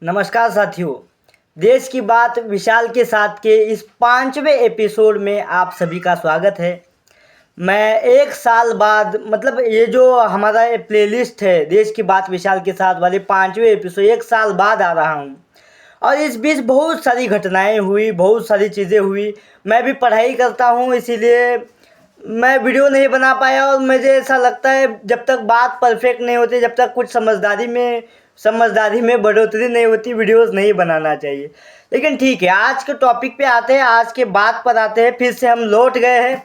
नमस्कार साथियों। देश की बात विशाल के साथ के इस 5वें एपिसोड में आप सभी का स्वागत है। मैं एक साल बाद ये जो हमारा ये प्लेलिस्ट है देश की बात विशाल के साथ वाले 5वें एपिसोड एक साल बाद आ रहा हूँ। और इस बीच बहुत सारी घटनाएं हुई, बहुत सारी चीज़ें हुई। मैं भी पढ़ाई करता हूँ, इसीलिए मैं वीडियो नहीं बना पाया। और मुझे ऐसा लगता है जब तक बात परफेक्ट नहीं होती, जब तक कुछ समझदारी में बढ़ोतरी नहीं होती, वीडियोस नहीं बनाना चाहिए। लेकिन ठीक है, आज के टॉपिक पे आते हैं, आज के बात पर आते हैं। फिर से हम लौट गए हैं।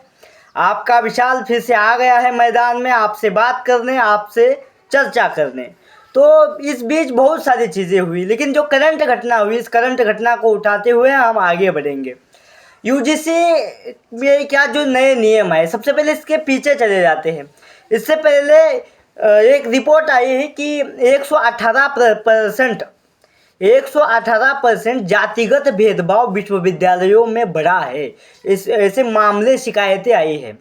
आपका विशाल फिर से आ गया है मैदान में, आपसे बात करने, आपसे चर्चा करने। तो इस बीच बहुत सारी चीज़ें हुई, लेकिन जो करंट घटना हुई, इस करंट घटना को उठाते हुए हम आगे बढ़ेंगे। यूजीसी में क्या जो नए नियम आए, सबसे पहले इसके पीछे चले जाते हैं। इससे पहले एक रिपोर्ट आई है कि 118% जातिगत भेदभाव विश्वविद्यालयों में बढ़ा है। इस ऐसे मामले शिकायतें आई हैं।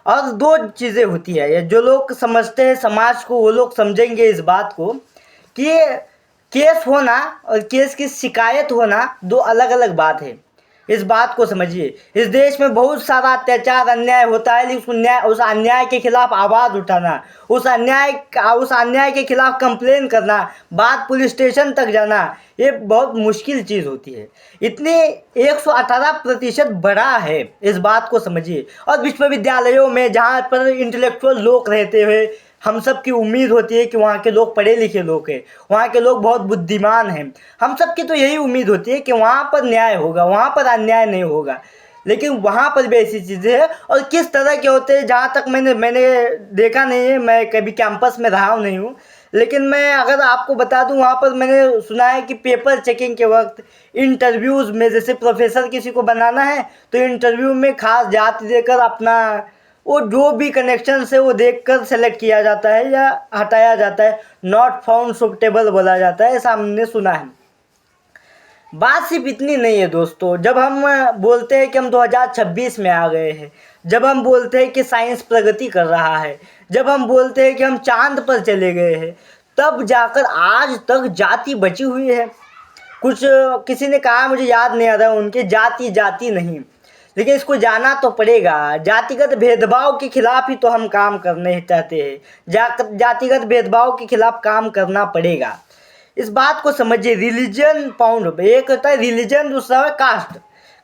और दो चीज़ें होती है, जो लोग समझते हैं समाज को, वो लोग समझेंगे इस बात को कि केस होना और केस की शिकायत होना दो अलग अलग बात है। इस बात को समझिए। इस देश में बहुत सारा अत्याचार, अन्याय होता है, लेकिन उस अन्याय के खिलाफ आवाज़ उठाना, उस अन्याय के खिलाफ कंप्लेन करना, बात पुलिस स्टेशन तक जाना, ये बहुत मुश्किल चीज़ होती है। इतनी 118% बढ़ा है, इस बात को समझिए। और विश्वविद्यालयों में जहाँ पर इंटेलेक्चुअल लोग रहते हुए, हम सब की उम्मीद होती है कि वहाँ के लोग पढ़े लिखे लोग हैं, वहाँ के लोग बहुत बुद्धिमान हैं। हम सब की तो यही उम्मीद होती है कि वहाँ पर न्याय होगा, वहाँ पर अन्याय नहीं होगा। लेकिन वहाँ पर भी ऐसी चीज़ें हैं। और किस तरह के होते हैं, जहाँ तक मैंने देखा नहीं है, मैं कभी कैंपस में रहा नहीं हूँ, लेकिन मैं अगर आपको बता दूं, वहाँ पर मैंने सुना है कि पेपर चेकिंग के वक्त इंटरव्यूज़ में, जैसे प्रोफेसर किसी को बनाना है तो इंटरव्यू में खास जाति देकर अपना वो जो भी कनेक्शन है वो देखकर सेलेक्ट किया जाता है या हटाया जाता है। नॉट फाउंड सुटेबल बोला जाता है, ऐसा हमने सुना है। बात सिर्फ इतनी नहीं है दोस्तों। जब हम बोलते हैं कि हम 2026 में आ गए हैं, जब हम बोलते हैं कि साइंस प्रगति कर रहा है, जब हम बोलते हैं कि हम चांद पर चले गए हैं, तब जाकर आज तक जाति बची हुई है। कुछ किसी ने कहा, मुझे याद नहीं आ रहा, उनके जाति जाति नहीं, लेकिन इसको जाना तो पड़ेगा। जातिगत भेदभाव के खिलाफ ही तो हम काम करने चाहते हैं। जातिगत भेदभाव के खिलाफ काम करना पड़ेगा। इस बात को समझिए। रिलीजन पाउंड, एक होता है रिलीजन, दूसरा है कास्ट।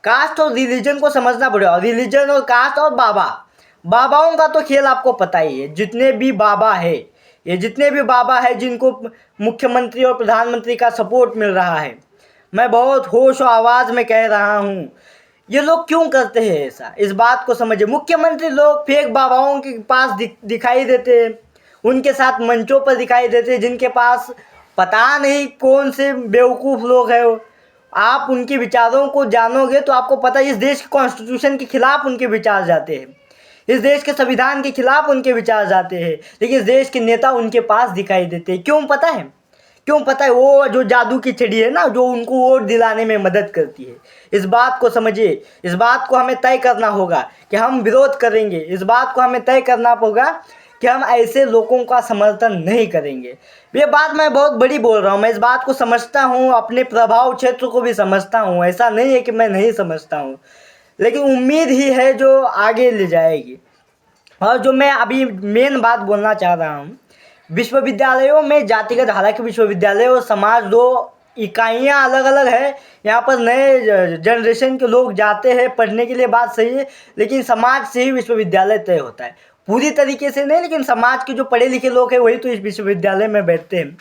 कास्ट और रिलीजन को समझना पड़ेगा। रिलीजन और कास्ट और बाबाओं का तो खेल आपको पता ही है। जितने भी बाबा है, ये जितने भी बाबा है जिनको मुख्यमंत्री और प्रधानमंत्री का सपोर्ट मिल रहा है, मैं बहुत होश और आवाज़ में कह रहा हूँ, ये लोग क्यों करते हैं ऐसा, इस बात को समझिए। मुख्यमंत्री लोग फेक बाबाओं के पास दिखाई देते हैं, उनके साथ मंचों पर दिखाई देते हैं, जिनके पास पता नहीं कौन से बेवकूफ़ लोग हैं वो। आप उनके विचारों को जानोगे तो आपको पता है, इस देश के कॉन्स्टिट्यूशन के खिलाफ उनके विचार जाते हैं, इस देश के संविधान के खिलाफ उनके विचार जाते हैं, लेकिन इस देश के नेता उनके पास दिखाई देते हैं। क्यों पता है? क्यों पता है? वो जो जादू की चिड़ी है ना, जो उनको वोट दिलाने में मदद करती है। इस बात को समझिए। इस बात को हमें तय करना होगा कि हम विरोध करेंगे। इस बात को हमें तय करना होगा कि हम ऐसे लोगों का समर्थन नहीं करेंगे। ये बात मैं बहुत बड़ी बोल रहा हूँ, मैं इस बात को समझता हूँ, अपने प्रभाव क्षेत्र को भी समझता हूँ। ऐसा नहीं है कि मैं नहीं समझता हूँ, लेकिन उम्मीद ही है जो आगे ले जाएगी। और जो मैं अभी मेन बात बोलना चाह रहा हूँ, विश्वविद्यालयों में जातिगत, हालांकि विश्वविद्यालय और समाज दो इकाइयाँ अलग अलग है। यहाँ पर नए जनरेशन के लोग जाते हैं पढ़ने के लिए, बात सही है, लेकिन समाज से ही विश्वविद्यालय तय होता है। पूरी तरीके से नहीं, लेकिन समाज के जो पढ़े लिखे लोग हैं वही तो इस विश्वविद्यालय में बैठते हैं।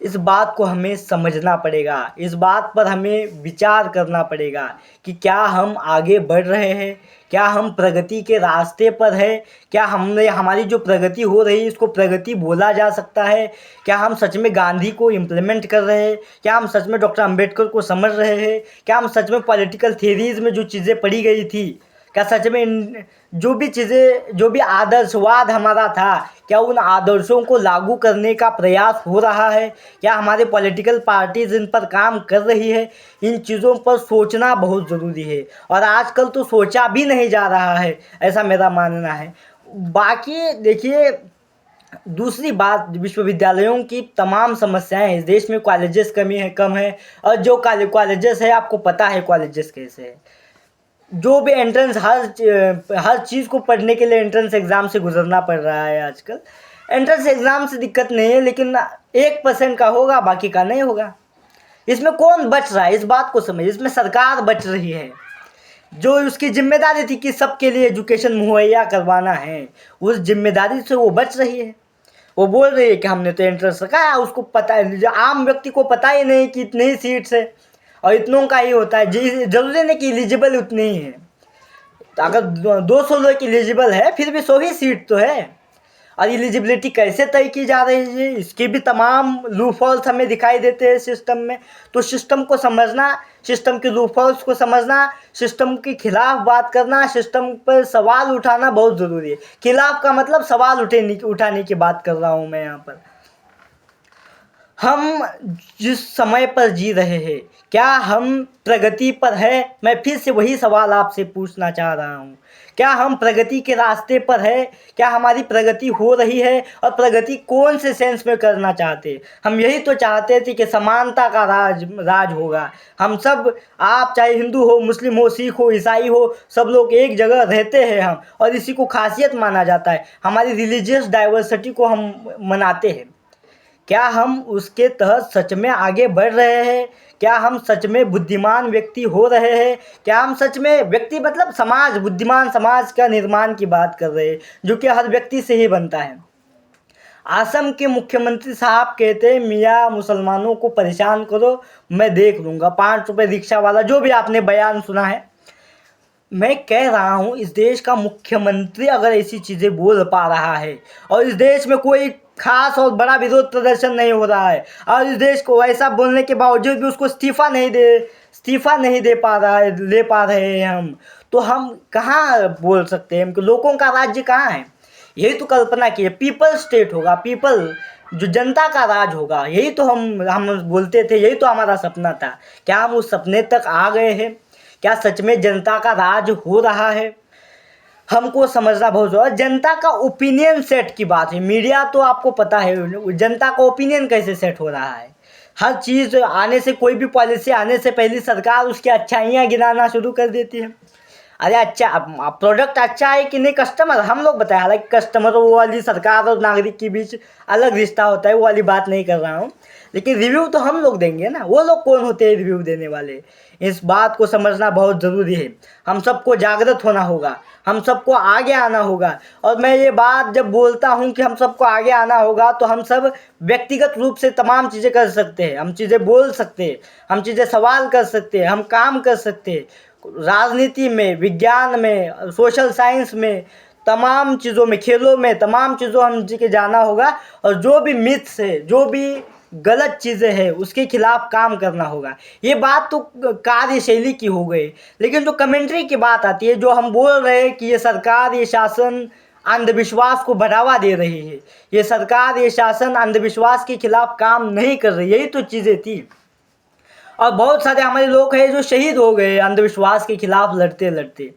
इस बात को हमें समझना पड़ेगा, इस बात पर हमें विचार करना पड़ेगा कि क्या हम आगे बढ़ रहे हैं, क्या हम प्रगति के रास्ते पर है, क्या हमारी जो प्रगति हो रही है इसको प्रगति बोला जा सकता है, क्या हम सच में गांधी को इम्प्लीमेंट कर रहे हैं, क्या हम सच में डॉक्टर अंबेडकर को समझ रहे हैं, क्या हम सच में पॉलिटिकल थियरीज़ में जो चीज़ें पढ़ी गई थी, क्या सच में जो भी चीज़ें, जो भी आदर्शवाद हमारा था, क्या उन आदर्शों को लागू करने का प्रयास हो रहा है, क्या हमारे पॉलिटिकल पार्टीज इन पर काम कर रही है। इन चीज़ों पर सोचना बहुत ज़रूरी है, और आजकल तो सोचा भी नहीं जा रहा है, ऐसा मेरा मानना है। बाकी देखिए, दूसरी बात, विश्वविद्यालयों की तमाम समस्याएं हैं। इस देश में कॉलेजेस कम है, और जो कॉलेजेस है, आपको पता है कॉलेजेस कैसे है। जो भी एंट्रेंस, हर चीज़ को पढ़ने के लिए एंट्रेंस एग्ज़ाम से गुजरना पड़ रहा है आजकल। एंट्रेंस एग्ज़ाम से दिक्कत नहीं है, लेकिन 1% का होगा, बाकी का नहीं होगा। इसमें कौन बच रहा है, इस बात को समझिए। इसमें सरकार बच रही है, जो उसकी जिम्मेदारी थी कि सबके लिए एजुकेशन मुहैया करवाना है, उस जिम्मेदारी से वो बच रही है। वो बोल रही है कि हमने तो एंट्रेंस रखा है, उसको पता है, जो आम व्यक्ति को पता ही नहीं कि इतनी ही सीट्स है और इतनों का ही होता है। जरूरी नहीं कि एलिजिबल उतनी ही है। तो अगर 200 लोग एलिजिबल है, फिर भी 100 ही सीट तो है। और एलिजिबिलिटी कैसे तय की जा रही है, इसके भी तमाम लूपहोल्स हमें दिखाई देते हैं सिस्टम में। तो सिस्टम को समझना, सिस्टम के लूपहोल्स को समझना, सिस्टम के खिलाफ बात करना, सिस्टम पर सवाल उठाना बहुत ज़रूरी है। खिलाफ का मतलब सवाल उठाने की बात कर रहा हूँ मैं यहाँ पर। हम जिस समय पर जी रहे हैं, क्या हम प्रगति पर है? मैं फिर से वही सवाल आपसे पूछना चाह रहा हूँ, क्या हम प्रगति के रास्ते पर है? क्या हमारी प्रगति हो रही है? और प्रगति कौन से सेंस में करना चाहते? हम यही तो चाहते थे कि समानता का राज होगा। हम सब, आप चाहे हिंदू हो, मुस्लिम हो, सिख हो, ईसाई हो, सब लोग एक जगह रहते हैं हम, और इसी को खासियत माना जाता है। हमारी रिलीजियस डाइवर्सिटी को हम मनाते हैं। क्या हम उसके तहत सच में आगे बढ़ रहे हैं? क्या हम सच में बुद्धिमान व्यक्ति हो रहे हैं? क्या हम सच में व्यक्ति मतलब समाज, बुद्धिमान समाज का निर्माण की बात कर रहे हैं, जो कि हर व्यक्ति से ही बनता है? असम के मुख्यमंत्री साहब कहते हैं, मियाँ मुसलमानों को परेशान करो, मैं देख लूँगा। 5 रुपये रिक्शा वाला, जो भी आपने बयान सुना है। मैं कह रहा हूँ, इस देश का मुख्यमंत्री अगर ऐसी चीज़ें बोल पा रहा है, और इस देश में कोई खास और बड़ा विरोध प्रदर्शन नहीं हो रहा है, और इस देश को ऐसा बोलने के बावजूद भी उसको इस्तीफा नहीं दे पा रहा है, ले पा रहे हैं तो हम कहाँ बोल सकते हैं कि लोगों का राज्य कहाँ है? यही तो कल्पना की है, पीपल स्टेट होगा, पीपल, जो जनता का राज होगा। यही तो हम बोलते थे, यही तो हमारा सपना था। क्या हम उस सपने तक आ गए हैं? क्या सच में जनता का राज हो रहा है? हमको समझना बहुत ज़रूरी है। जनता का ओपिनियन सेट की बात है, मीडिया तो आपको पता है जनता का ओपिनियन कैसे सेट हो रहा है। हर चीज़ आने से, कोई भी पॉलिसी आने से पहले सरकार उसकी अच्छाइयाँ गिनाना शुरू कर देती है। अरे अच्छा, अब प्रोडक्ट अच्छा है कि नहीं, कस्टमर हम लोग बताएं। हालांकि कस्टमर, वो वाली सरकार और नागरिक के बीच अलग रिश्ता होता है, वो वाली बात नहीं कर रहा हूँ। लेकिन रिव्यू तो हम लोग देंगे ना, वो लोग कौन होते हैं रिव्यू देने वाले? इस बात को समझना बहुत ज़रूरी है। हम सबको जागृत होना होगा, हम सबको आगे आना होगा। और मैं ये बात जब बोलता हूँ कि हम सबको आगे आना होगा, तो हम सब व्यक्तिगत रूप से तमाम चीज़ें कर सकते हैं। हम चीज़ें बोल सकते हैं, हम चीज़ें सवाल कर सकते हैं, हम काम कर सकते हैं। राजनीति में, विज्ञान में, सोशल साइंस में, तमाम चीज़ों में, खेलों में, तमाम चीज़ों हम जी के जाना होगा। और जो भी मिथ्स है, जो भी गलत चीज़ें हैं, उसके खिलाफ काम करना होगा। ये बात तो कार्यशैली की हो गई, लेकिन जो कमेंट्री की बात आती है, जो हम बोल रहे हैं कि ये सरकार, ये शासन अंधविश्वास को बढ़ावा दे रही है, ये सरकार, ये शासन अंधविश्वास के खिलाफ काम नहीं कर रही, यही तो चीज़ें थी। और बहुत सारे हमारे लोग हैं जो शहीद हो गए अंधविश्वास के खिलाफ लड़ते लड़ते।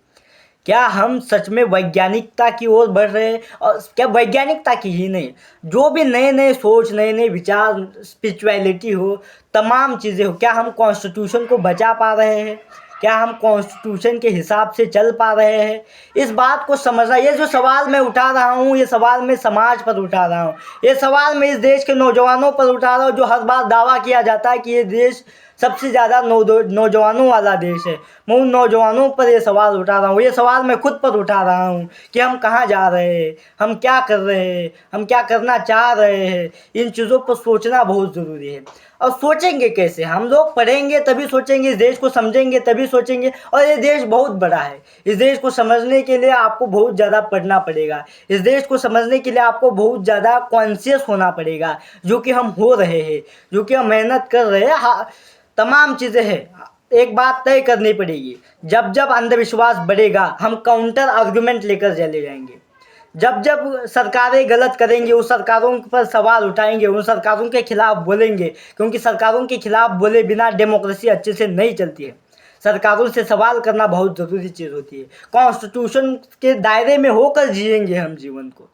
क्या हम सच में वैज्ञानिकता की ओर बढ़ रहे हैं? और क्या वैज्ञानिकता की ही नहीं, जो भी नए नए सोच, नए नए विचार, स्पिरिचुअलिटी हो, तमाम चीज़ें हो, क्या हम कॉन्स्टिट्यूशन को बचा पा रहे हैं? क्या हम कॉन्स्टिट्यूशन के हिसाब से चल पा रहे हैं? इस बात को समझना। ये जो सवाल मैं उठा रहा हूँ, ये सवाल मैं समाज पर उठा रहा हूँ, ये सवाल मैं इस देश के नौजवानों पर उठा रहा हूँ, जो हर बार दावा किया जाता है कि ये देश सबसे ज़्यादा नौजवानों वाला देश है। मैं उन नौजवानों पर ये सवाल उठा रहा हूँ, ये सवाल मैं खुद पर उठा रहा हूँ कि हम कहाँ जा रहे हैं, हम क्या कर रहे हैं, हम क्या करना चाह रहे हैं। इन चीज़ों पर सोचना बहुत ज़रूरी है। और सोचेंगे कैसे? हम लोग पढ़ेंगे तभी सोचेंगे, इस देश को समझेंगे तभी सोचेंगे। और ये देश बहुत बड़ा है, इस देश को समझने के लिए आपको बहुत ज़्यादा पढ़ना पड़ेगा, इस देश को समझने के लिए आपको बहुत ज़्यादा कॉन्शियस होना पड़ेगा, जो कि हम हो रहे हैं, जो कि हम मेहनत कर रहे हैं। हाँ, तमाम चीज़ें हैं। एक बात तय करनी पड़ेगी, जब जब अंधविश्वास बढ़ेगा, हम काउंटर आर्गुमेंट लेकर चले जाएंगे। जब जब सरकारें गलत करेंगे, उस सरकारों पर सवाल उठाएंगे, उन सरकारों के खिलाफ बोलेंगे, क्योंकि सरकारों के खिलाफ बोले बिना डेमोक्रेसी अच्छे से नहीं चलती है। सरकारों से सवाल करना बहुत ज़रूरी चीज़ होती है। कॉन्स्टिट्यूशन के दायरे में होकर जिएंगे हम जीवन को।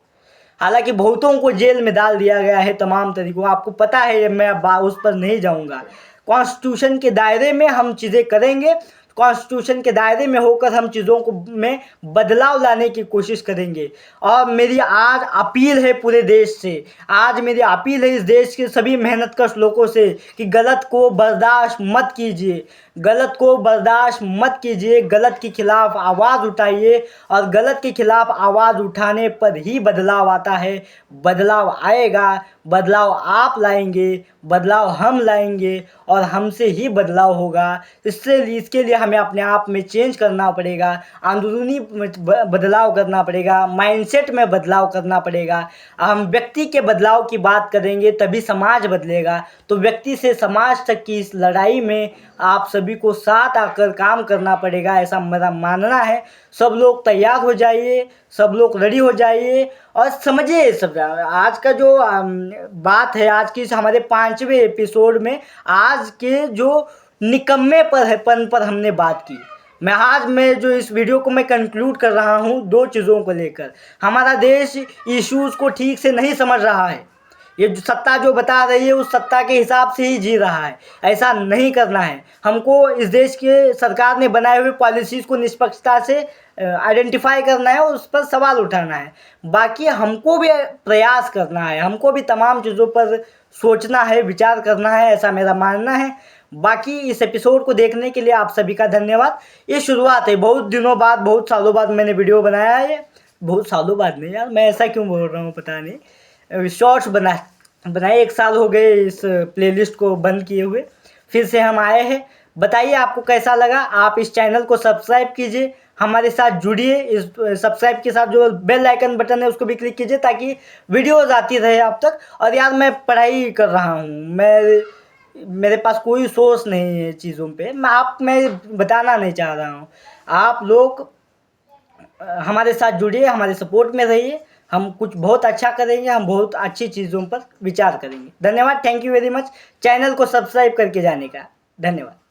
हालांकि बहुतों को जेल में डाल दिया गया है तमाम तरीकों, आपको पता है, मैं उस पर नहीं जाऊंगा। कॉन्स्टिट्यूशन के दायरे में हम चीज़ें करेंगे, कॉन्स्टिट्यूशन के दायरे में होकर हम चीज़ों को में बदलाव लाने की कोशिश करेंगे। और मेरी आज अपील है पूरे देश से, आज मेरी अपील है इस देश के सभी मेहनतकश लोगों से कि गलत को बर्दाश्त मत कीजिए, गलत को बर्दाश्त मत कीजिए, गलत के खिलाफ आवाज़ उठाइए, और गलत के खिलाफ आवाज़ उठाने पर ही बदलाव आता है। बदलाव आएगा, बदलाव आप लाएंगे, बदलाव हम लाएंगे, और हमसे ही बदलाव होगा। इसके लिए हमें अपने आप में चेंज करना पड़ेगा, अंदरूनी बदलाव करना पड़ेगा, माइंडसेट में बदलाव करना पड़ेगा। हम व्यक्ति के बदलाव की बात करेंगे तभी समाज बदलेगा। तो व्यक्ति से समाज तक की इस लड़ाई में आप सभी को साथ आकर काम करना पड़ेगा, ऐसा मेरा मानना है। सब लोग तैयार हो जाइए, सब लोग रेडी हो जाइए, और समझिए सब आज का जो बात है, आज की इस हमारे 5वें एपिसोड में आज के जो निकम्मे पन पर हमने बात की। मैं जो इस वीडियो को मैं कंक्लूड कर रहा हूँ 2 चीज़ों को लेकर। हमारा देश इश्यूज़ को ठीक से नहीं समझ रहा है, ये जो सत्ता जो बता रही है उस सत्ता के हिसाब से ही जी रहा है। ऐसा नहीं करना है हमको। इस देश के सरकार ने बनाए हुए पॉलिसीज़ को निष्पक्षता से आइडेंटिफाई करना है, उस पर सवाल उठाना है। बाकी हमको भी प्रयास करना है, हमको भी तमाम चीज़ों पर सोचना है, विचार करना है, ऐसा मेरा मानना है। बाकी इस एपिसोड को देखने के लिए आप सभी का धन्यवाद। ये शुरुआत है, बहुत दिनों बाद, बहुत सालों बाद मैंने वीडियो बनाया है। बहुत सालों बाद नहीं यार, मैं ऐसा क्यों बोल रहा हूँ पता नहीं। शॉर्ट्स बनाए 1 साल हो गए इस प्लेलिस्ट को बंद किए हुए, फिर से हम आए हैं। बताइए आपको कैसा लगा। आप इस चैनल को सब्सक्राइब कीजिए, हमारे साथ जुड़िए। इस सब्सक्राइब के साथ जो बेल आइकन बटन है उसको भी क्लिक कीजिए ताकि वीडियोज़ आती रहे आप तक। और यार मैं पढ़ाई कर रहा हूँ, मेरे पास कोई सोर्स नहीं है चीज़ों पे, मैं बताना नहीं चाह रहा हूँ। आप लोग हमारे साथ जुड़िए, हमारे सपोर्ट में रहिए। हम कुछ बहुत अच्छा करेंगे, हम बहुत अच्छी चीज़ों पर विचार करेंगे। धन्यवाद, thank you very much. Channel को सब्सक्राइब करके जाने का धन्यवाद।